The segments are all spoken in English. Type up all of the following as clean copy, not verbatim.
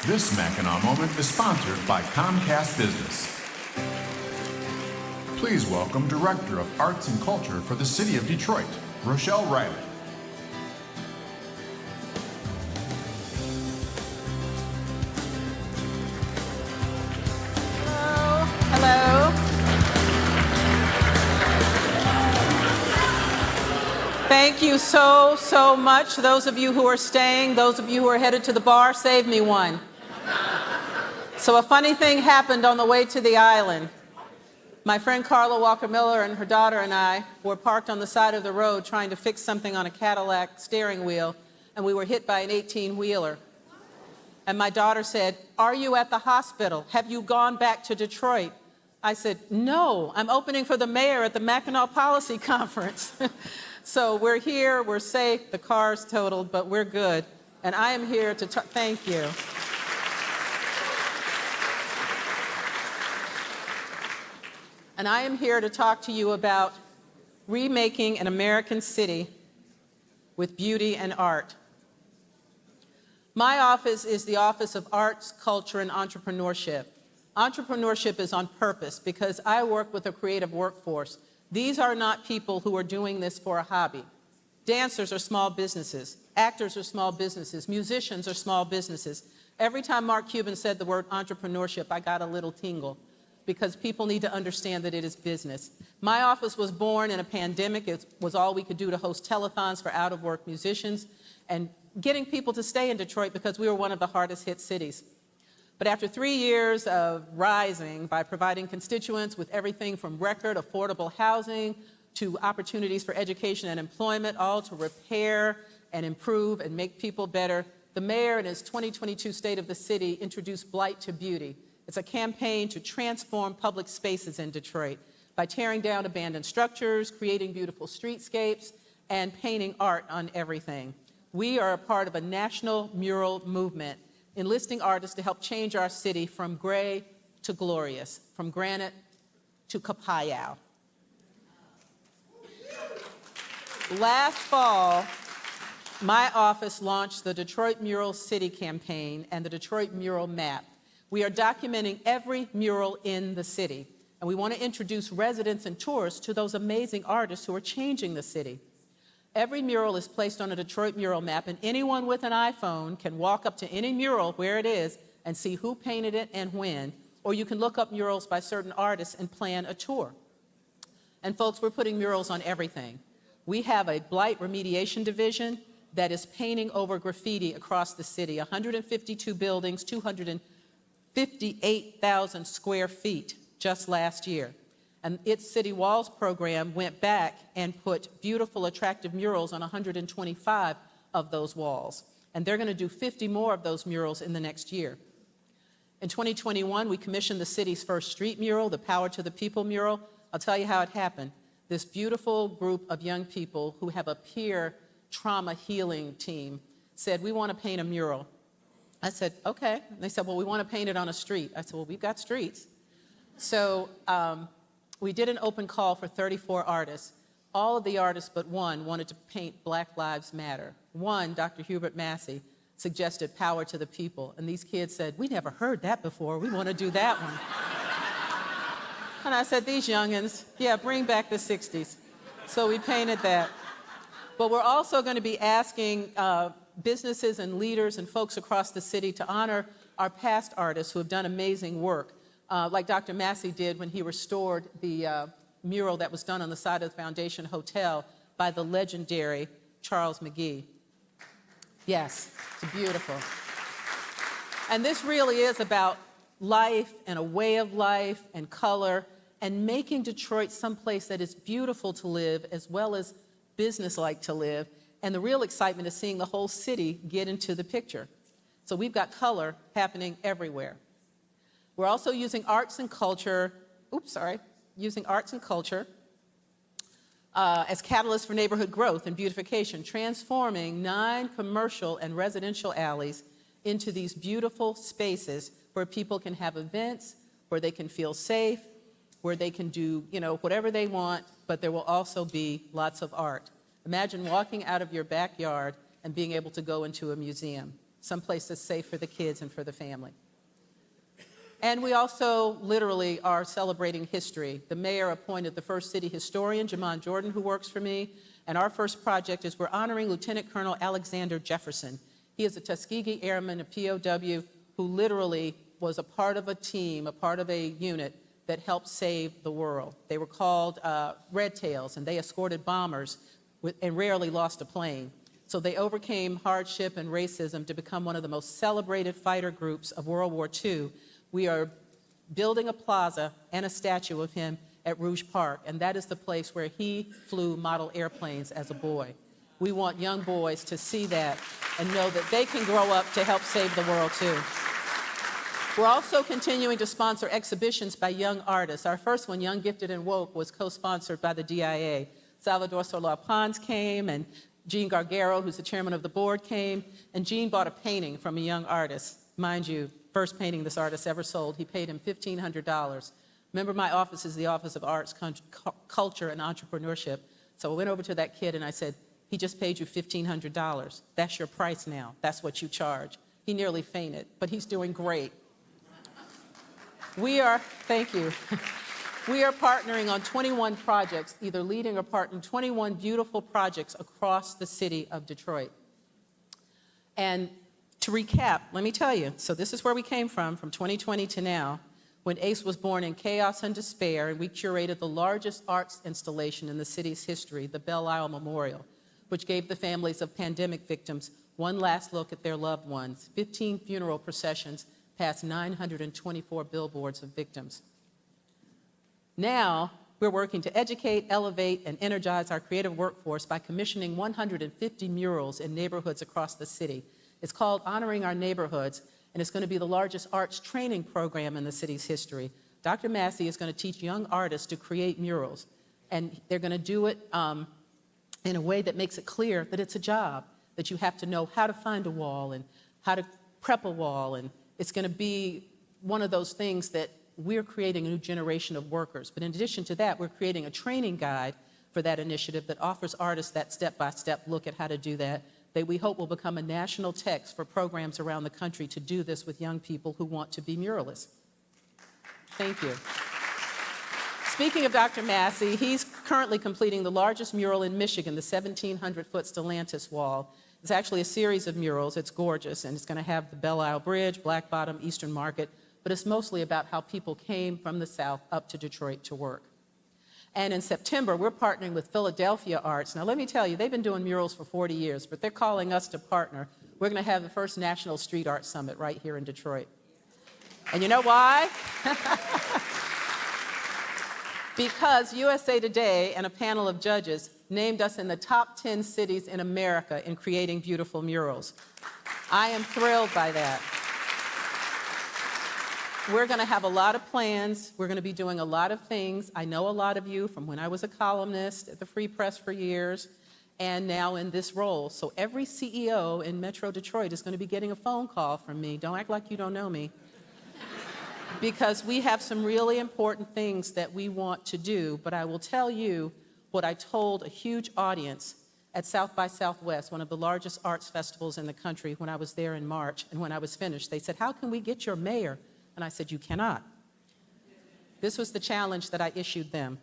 This Mackinac moment is sponsored by Comcast Business. Please welcome Director of Arts and Culture for the City of Detroit, Rochelle Riley. Hello. Thank you so much. Those of you who are staying, those of you who are headed to the bar, save me one. So a funny thing happened on the way to the island. My friend Carla Walker Miller and her daughter and I were parked on the side of the road trying to fix something on a Cadillac steering wheel, and we were hit by an 18-wheeler. And my daughter said, "Are you at the hospital? Have you gone back to Detroit?" I said, "No, I'm opening for the mayor at the Mackinac Policy Conference." So we're here, we're safe, the car's totaled, but we're good. And I am here to thank you. And I am here to talk to you about remaking an American city with beauty and art. My office is the Office of Arts, Culture, and Entrepreneurship. Entrepreneurship is on purpose because I work with a creative workforce. These are not people who are doing this for a hobby. Dancers are small businesses. Actors are small businesses. Musicians are small businesses. Every time Mark Cuban said the word entrepreneurship, I got a little tingle, because people need to understand that it is business. My office was born in a pandemic. It was all we could do to host telethons for out-of-work musicians and getting people to stay in Detroit because we were one of the hardest hit cities. But after 3 years of rising by providing constituents with everything from record affordable housing to opportunities for education and employment, all to repair and improve and make people better, the mayor in his 2022 State of the City introduced Blight to Beauty. It's a campaign to transform public spaces in Detroit by tearing down abandoned structures, creating beautiful streetscapes, and painting art on everything. We are a part of a national mural movement, enlisting artists to help change our city from gray to glorious, from granite to Capayao. Last fall, my office launched the Detroit Mural City campaign and the Detroit Mural Map. We are documenting every mural in the city, and we want to introduce residents and tourists to those amazing artists who are changing the city. Every mural is placed on a Detroit mural map, and anyone with an iPhone can walk up to any mural where it is and see who painted it and when, or you can look up murals by certain artists and plan a tour. And folks, we're putting murals on everything. We have a blight remediation division that is painting over graffiti across the city, 152 buildings, 258,000 square feet just last year. And its City Walls program went back and put beautiful, attractive murals on 125 of those walls. And they're going to do 50 more of those murals in the next year. In 2021, we commissioned the city's first street mural, the Power to the People mural. I'll tell you how it happened. This beautiful group of young people who have a peer trauma healing team said, "We want to paint a mural." I said, "Okay." And they said, "Well, we want to paint it on a street." I said, "Well, we've got streets." So we did an open call for 34 artists. All of the artists but one wanted to paint Black Lives Matter. One, Dr. Hubert Massey, suggested Power to the People. And these kids said, "We never heard that before. We want to do that one." And I said, "These youngins, yeah, bring back the 60s. So we painted that. But we're also going to be asking businesses and leaders and folks across the city to honor our past artists who have done amazing work, like Dr. Massey did when he restored the mural that was done on the side of the Foundation Hotel by the legendary Charles McGee. Yes, it's beautiful. And this really is about life and a way of life and color and making Detroit someplace that is beautiful to live as well as business-like to live. And the real excitement is seeing the whole city get into the picture. So we've got color happening everywhere. We're also using arts and culture, as catalysts for neighborhood growth and beautification, transforming 9 commercial and residential alleys into these beautiful spaces where people can have events, where they can feel safe, where they can do, whatever they want, but there will also be lots of art. Imagine walking out of your backyard and being able to go into a museum. someplace that's safe for the kids and for the family. And we also literally are celebrating history. The mayor appointed the first city historian, Jamon Jordan, who works for me. And our first project is we're honoring Lieutenant Colonel Alexander Jefferson. He is a Tuskegee Airman, a POW, who literally was a part of a team, a part of a unit that helped save the world. They were called Red Tails, and they escorted bombers and rarely lost a plane. So they overcame hardship and racism to become one of the most celebrated fighter groups of World War II. We are building a plaza and a statue of him at Rouge Park, and that is the place where he flew model airplanes as a boy. We want young boys to see that and know that they can grow up to help save the world too. We're also continuing to sponsor exhibitions by young artists. Our first one, Young, Gifted, and Woke, was co-sponsored by the DIA. Salvador Solar Pons came, and Gene Gargaro, who's the chairman of the board, came, and Gene bought a painting from a young artist. Mind you, first painting this artist ever sold. He paid him $1,500. Remember, my office is the Office of Arts, Culture, and Entrepreneurship. So I went over to that kid and I said, he just paid you $1,500. That's your price now. That's what you charge. He nearly fainted, but he's doing great. Thank you. We are partnering on 21 projects, either leading or partnering, 21 beautiful projects across the city of Detroit. And to recap, let me tell you, so this is where we came from 2020 to now, when ACE was born in chaos and despair, and we curated the largest arts installation in the city's history, the Belle Isle Memorial, which gave the families of pandemic victims one last look at their loved ones, 15 funeral processions past 924 billboards of victims. Now, we're working to educate, elevate, and energize our creative workforce by commissioning 150 murals in neighborhoods across the city. It's called Honoring Our Neighborhoods, and it's going to be the largest arts training program in the city's history. Dr. Massey is going to teach young artists to create murals, and they're going to do it in a way that makes it clear that it's a job, that you have to know how to find a wall and how to prep a wall, and it's going to be one of those things that we're creating a new generation of workers. But in addition to that, we're creating a training guide for that initiative that offers artists that step-by-step look at how to do that we hope will become a national text for programs around the country to do this with young people who want to be muralists. Thank you. Speaking of Dr. Massey, he's currently completing the largest mural in Michigan, the 1,700-foot Stellantis wall. It's actually a series of murals. It's gorgeous, and it's going to have the Belle Isle Bridge, Black Bottom, Eastern Market, but it's mostly about how people came from the South up to Detroit to work. And in September, we're partnering with Philadelphia Arts. Now, let me tell you, they've been doing murals for 40 years, but they're calling us to partner. We're going to have the first National Street Art Summit right here in Detroit. And you know why? Because USA Today and a panel of judges named us in the top 10 cities in America in creating beautiful murals. I am thrilled by that. We're going to have a lot of plans. We're going to be doing a lot of things. I know a lot of you from when I was a columnist at the Free Press for years and now in this role. So every CEO in Metro Detroit is going to be getting a phone call from me. Don't act like you don't know me. Because we have some really important things that we want to do. But I will tell you what I told a huge audience at South by Southwest, one of the largest arts festivals in the country, when I was there in March. And when I was finished, they said, "How can we get your mayor?" And I said, "You cannot." This was the challenge that I issued them.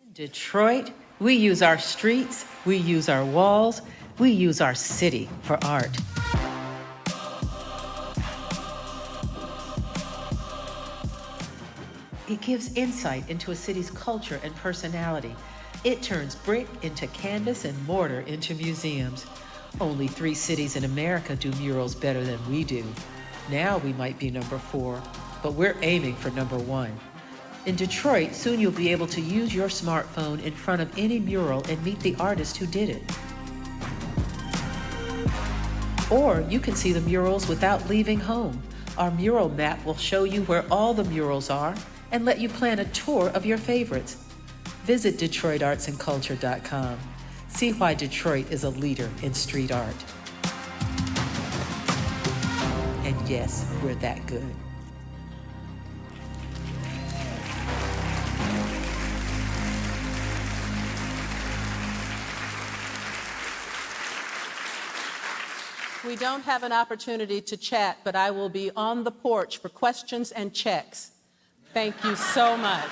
In Detroit, we use our streets, we use our walls, we use our city for art. It gives insight into a city's culture and personality. It turns brick into canvas and mortar into museums. Only 3 cities in America do murals better than we do. Now we might be number 4, but we're aiming for number 1. In Detroit, soon you'll be able to use your smartphone in front of any mural and meet the artist who did it. Or you can see the murals without leaving home. Our mural map will show you where all the murals are and let you plan a tour of your favorites. Visit DetroitArtsAndCulture.com. See why Detroit is a leader in street art. And yes, we're that good. we don't have an opportunity to chat, but I will be on the porch for questions and checks. Thank you so much.